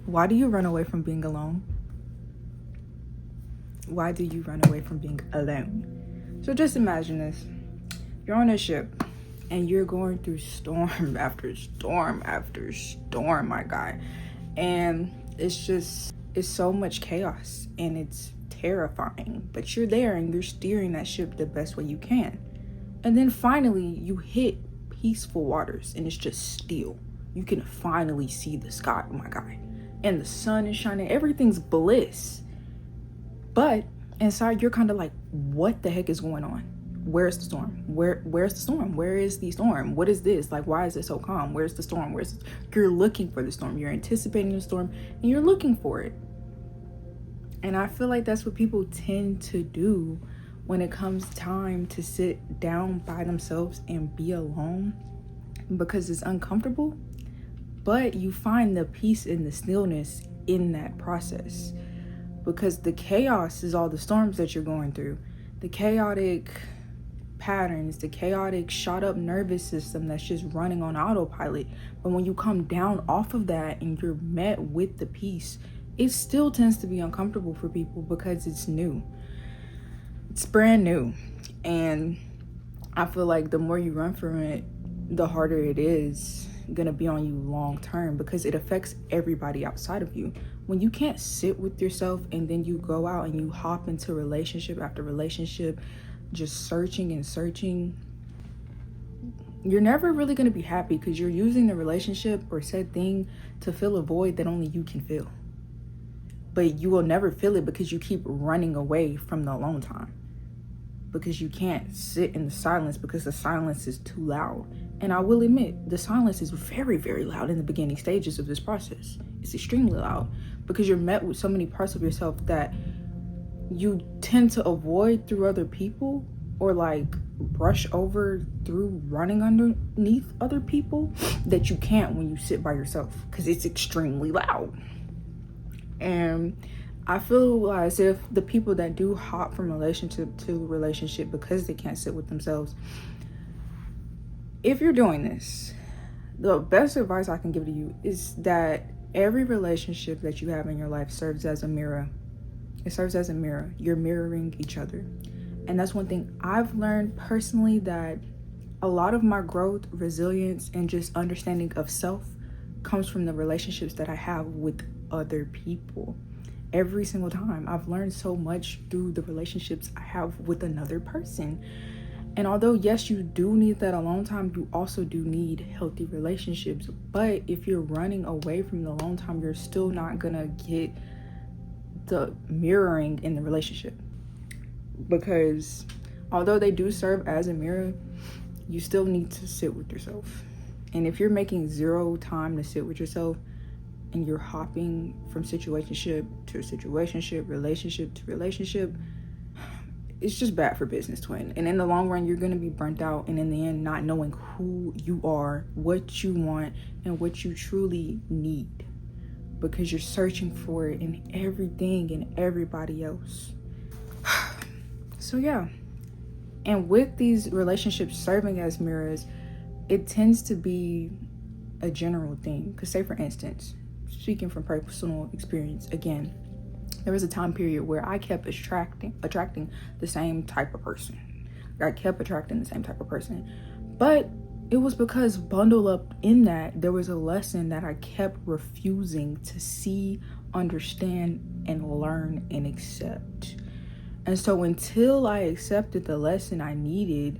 Why do you run away from being alone? Why do you run away from being alone? So just imagine this. You're on a ship and you're going through storm after storm after storm, my guy. And it's so much chaos and it's terrifying. But you're there and you're steering that ship the best way you can. And then finally you hit peaceful waters and it's just still. You can finally see the sky, my guy. And the sun is shining. Everything's bliss. But inside you're kind of like, what the heck is going on? Where's the storm? Where's the storm? Where is the storm? What is this? Like, why is it so calm? Where's the storm? You're looking for the storm. You're anticipating the storm and you're looking for it. And I feel like that's what people tend to do when it comes time to sit down by themselves and be alone, because it's uncomfortable, but you find the peace and the stillness in that process, because the chaos is all the storms that you're going through, the chaotic patterns, the chaotic shot up nervous system that's just running on autopilot. But when you come down off of that and you're met with the peace, it still tends to be uncomfortable for people because it's new. It's brand new. And I feel like the more you run from it, the harder it is gonna be on you long term, because it affects everybody outside of you. When you can't sit with yourself and then you go out and you hop into relationship after relationship, just searching and searching, you're never really gonna be happy, because you're using the relationship or said thing to fill a void that only you can fill. But you will never feel it because you keep running away from the alone time, because you can't sit in the silence because the silence is too loud. And I will admit, the silence is very, very loud in the beginning stages of this process. It's extremely loud because you're met with so many parts of yourself that you tend to avoid through other people, or like brush over through running underneath other people, that you can't when you sit by yourself because it's extremely loud. And I feel as if the people that do hop from relationship to relationship because they can't sit with themselves, if you're doing this, the best advice I can give to you is that every relationship that you have in your life serves as a mirror. It serves as a mirror. You're mirroring each other. And that's one thing I've learned personally, that a lot of my growth, resilience, and just understanding of self comes from the relationships that I have with other people. Every single time I've learned so much through the relationships I have with another person. And although yes, you do need that alone time, you also do need healthy relationships. But if you're running away from the alone time, you're still not gonna get the mirroring in the relationship, because although they do serve as a mirror, you still need to sit with yourself. And if you're making zero time to sit with yourself, and you're hopping from situationship to situationship, relationship to relationship, it's just bad for business, twin. And in the long run, you're going to be burnt out, and in the end, not knowing who you are, what you want, and what you truly need, because you're searching for it in everything and everybody else. So yeah, and with these relationships serving as mirrors, it tends to be a general thing. Because say for instance, speaking from personal experience again, there was a time period where I kept attracting the same type of person. I kept attracting the same type of person. But it was because bundled up in that, there was a lesson that I kept refusing to see, understand, and learn and accept. And so until I accepted the lesson I needed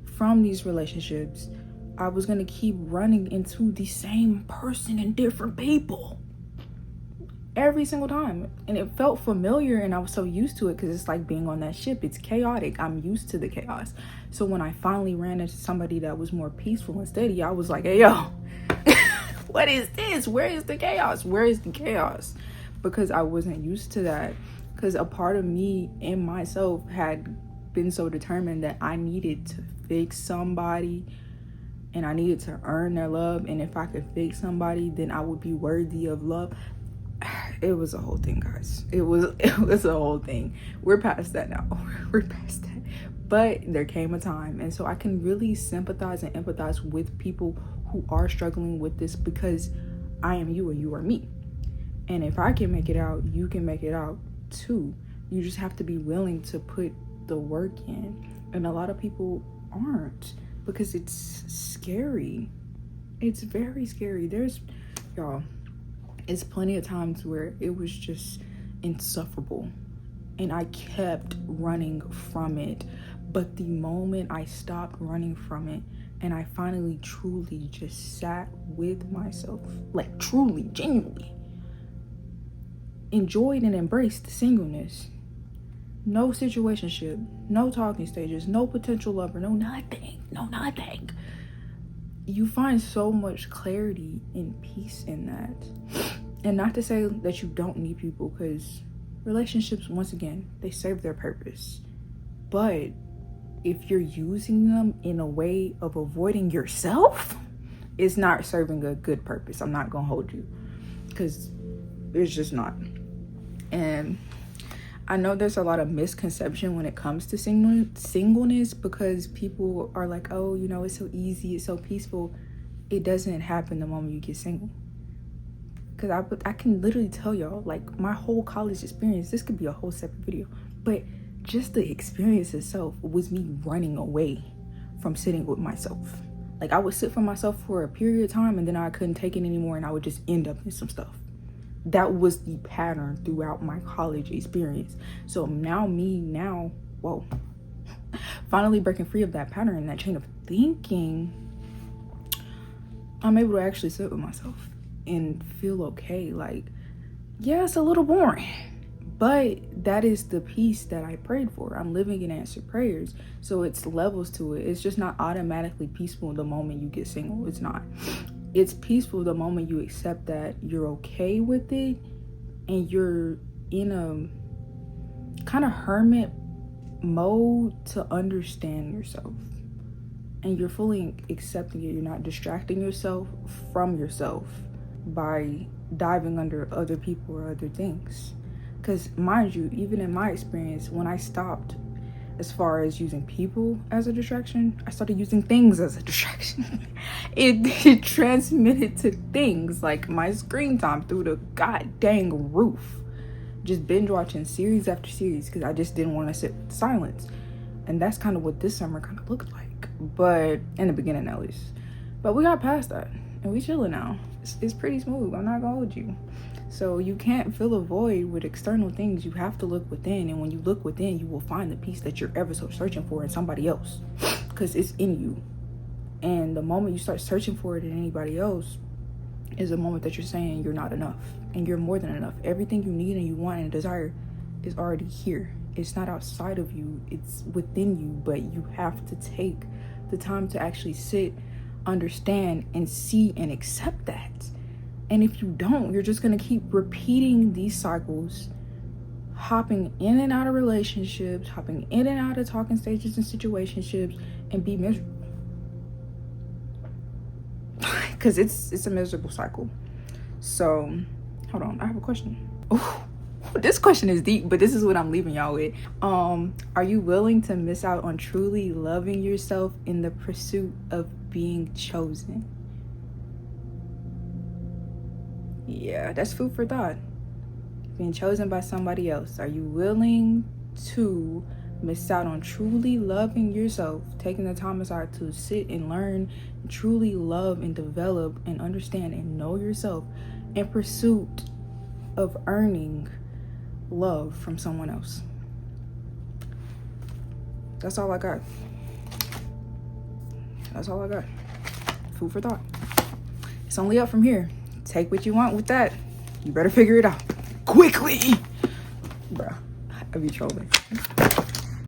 from these relationships, I was going to keep running into the same person and different people every single time. And it felt familiar, and I was so used to it because it's like being on that ship. It's chaotic. I'm used to the chaos. So when I finally ran into somebody that was more peaceful and steady, I was like, hey, yo, what is this? Where is the chaos? Where is the chaos? Because I wasn't used to that. Because a part of me in myself had been so determined that I needed to fix somebody, and I needed to earn their love. And if I could fix somebody, then I would be worthy of love. It was a whole thing, guys. It was a whole thing. We're past that now. We're past that. But there came a time. And so I can really sympathize and empathize with people who are struggling with this, because I am you and you are me. And if I can make it out, you can make it out too. You just have to be willing to put the work in. And a lot of people aren't, because it's scary. It's very scary. Y'all, it's plenty of times where it was just insufferable and I kept running from it. But the moment I stopped running from it and I finally truly just sat with myself, like truly, genuinely enjoyed and embraced singleness, no situationship, no talking stages, no potential lover, no nothing, you find so much clarity and peace in that. And not to say that you don't need people, because relationships, once again, they serve their purpose. But if you're using them in a way of avoiding yourself, it's not serving a good purpose. I'm not gonna hold you, because it's just not. And I know there's a lot of misconception when it comes to singleness, because people are like, oh, you know, it's so easy, it's so peaceful. It doesn't happen the moment you get single. Because I can literally tell y'all, like, my whole college experience, this could be a whole separate video, but just the experience itself was me running away from sitting with myself. Like, I would sit for myself for a period of time, and then I couldn't take it anymore, and I would just end up in some stuff. That was the pattern throughout my college experience. So now, whoa, finally breaking free of that pattern and that chain of thinking, I'm able to actually sit with myself and feel okay. Like, yeah, it's a little boring, but that is the peace that I prayed for. I'm living in answered prayers. So it's levels to it. It's just not automatically peaceful the moment you get single. It's not. It's peaceful the moment you accept that you're okay with it and you're in a kind of hermit mode to understand yourself. And you're fully accepting it. You're not distracting yourself from yourself by diving under other people or other things. Because mind you, even in my experience, when I stopped as far as using people as a distraction, I started using things as a distraction. it transmitted to things like my screen time through the god dang roof. Just binge watching series after series because I just didn't want to sit with silence. And that's kind of what this summer kind of looked like. But in the beginning, at least. But we got past that and we chilling now. It's pretty smooth. I'm not gonna hold you. So you can't fill a void with external things. You have to look within. And when you look within, you will find the peace that you're ever so searching for in somebody else. Because it's in you. And the moment you start searching for it in anybody else is the moment that you're saying you're not enough. And you're more than enough. Everything you need and you want and desire is already here. It's not outside of you. It's within you. But you have to take the time to actually sit, understand, and see and accept that. And if you don't, you're just going to keep repeating these cycles, hopping in and out of relationships, hopping in and out of talking stages and situationships, and be miserable. Because it's a miserable cycle. So, hold on. I have a question. Oh, this question is deep, but this is what I'm leaving y'all with. Are you willing to miss out on truly loving yourself in the pursuit of being chosen? Yeah, that's food for thought. Being chosen by somebody else. Are you willing to miss out on truly loving yourself, taking the time aside to sit and learn, and truly love and develop and understand and know yourself in pursuit of earning love from someone else? That's all I got. That's all I got. Food for thought. It's only up from here. Take what you want with that. You better figure it out quickly. Bruh, I be trolling.